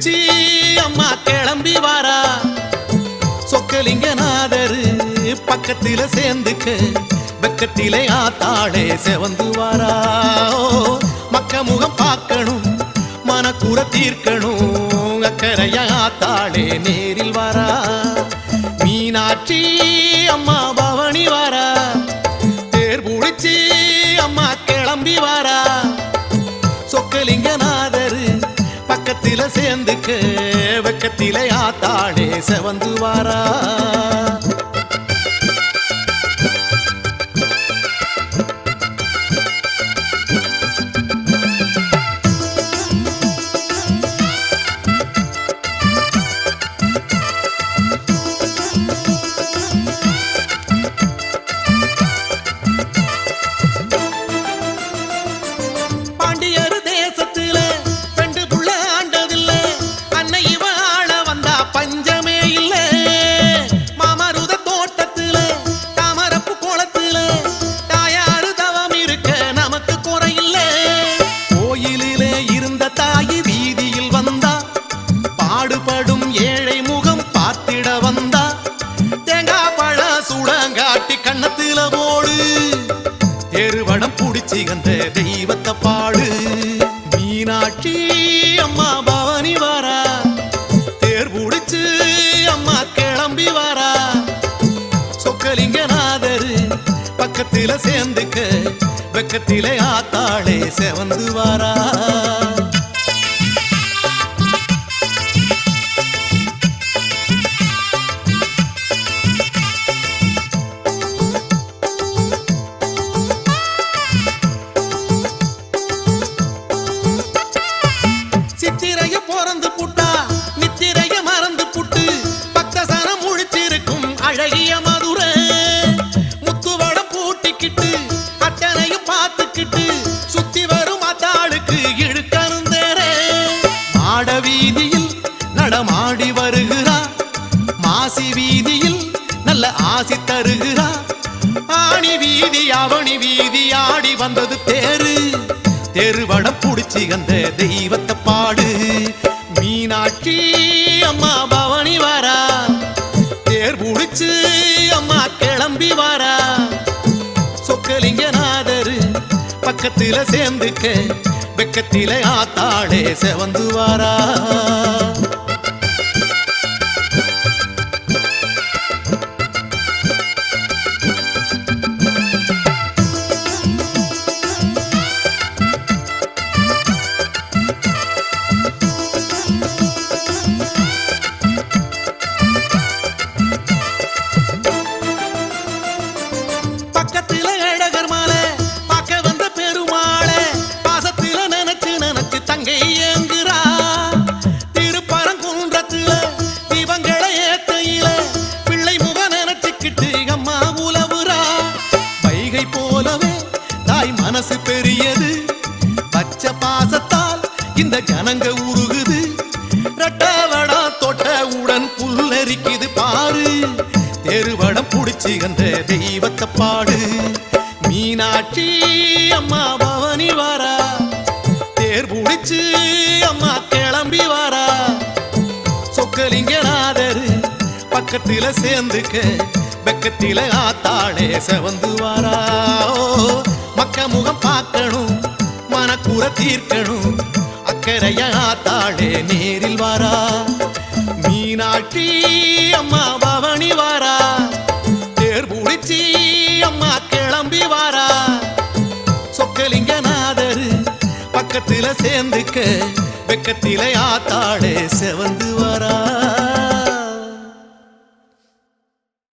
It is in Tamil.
புடிச்சி அம்மா கிளம்பி வாரா சொக்கலிங்கநாதரு பக்கத்தில சேர்ந்துக்க வெக்கத்திலே ஆத்தாளே செவந்து வாரா மக்க முகம் பார்க்கணும் மனக்குற தீர்க்கணும் அக்கறையா ஆத்தாளே நேரில் வாரா மீனாட்சி அம்மா பவனி வாரா தேர் புடிச்சி அம்மா கிளம்பி வாரா சொக்கலிங்கநாதரு பக்கத்தில சேர்ந்துக்க வெக்கத்திலே ஆத்தாளே செவந்து வாரா கண்ணத்தில போடு தெருவடம் புடிச்சி அந்த தெய்வத்தை பாடு மீனாட்சி அம்மா பவனி வாரா தேர் புடிச்சு அம்மா கிளம்பி வாரா சொக்கலிங்கநாதரு பக்கத்தில சேர்ந்துக்க வெக்கத்திலே ஆத்தாளே செவந்து வாரா அழகிய மதுரை முத்துவடம் பூட்டிக்கிட்டு அத்தனையும் பார்த்துக்கிட்டு சுத்தி வரும் அத்தாளுக்கு இழுக்கருந்தேரே மாட வீதியில் நடமாடி வருகிறா மாசி வீதியில் நல்ல ஆசி தருகிறா ஆணி வீதி அவனி வீதி ஆடி வந்தது தேரு தெருவடம் புடிச்சி அந்த தெய்வத்தை பாடு மீனாட்சி அம்மா பவனி வாரா தேர் புடிச்சு அம்மா கிளம்பி வாரா சொக்கலிங்கநாதரு பக்கத்தில சேர்ந்துக்க வெக்கத்திலே ஆத்தாளே செவந்து வாரா மனசு பெரியது பச்சை பாசத்தால் இந்த ஜனங்க உருகுது ரெட்டவடா தொட்டவுடன் புல்லரிக்குது பாரு தெருவடம் புடிச்சு அந்த தெய்வத்தை பாடு மீனாட்சி அம்மா பவனி வாரா தேர் புடிச்சு அம்மா கிளம்பி வாரா சொக்கலிங்கநாதரு பக்கத்தில சேர்ந்துக்க வெக்கத்தில ஆத்தாளே செவந்து வாரா மக்க முகம் பார்க்கணும் மனக்குற தீர்க்கணும் அக்கறையா ஆத்தாளே நேரில் வாரா மீனாட்சி அம்மா பவனி வாரா தேர் புடிச்சி அம்மா கிளம்பி வாரா சொக்கலிங்கநாதரு பக்கத்தில சேர்ந்துக்க வெக்கத்திலே ஆத்தாளே செவந்து வாரா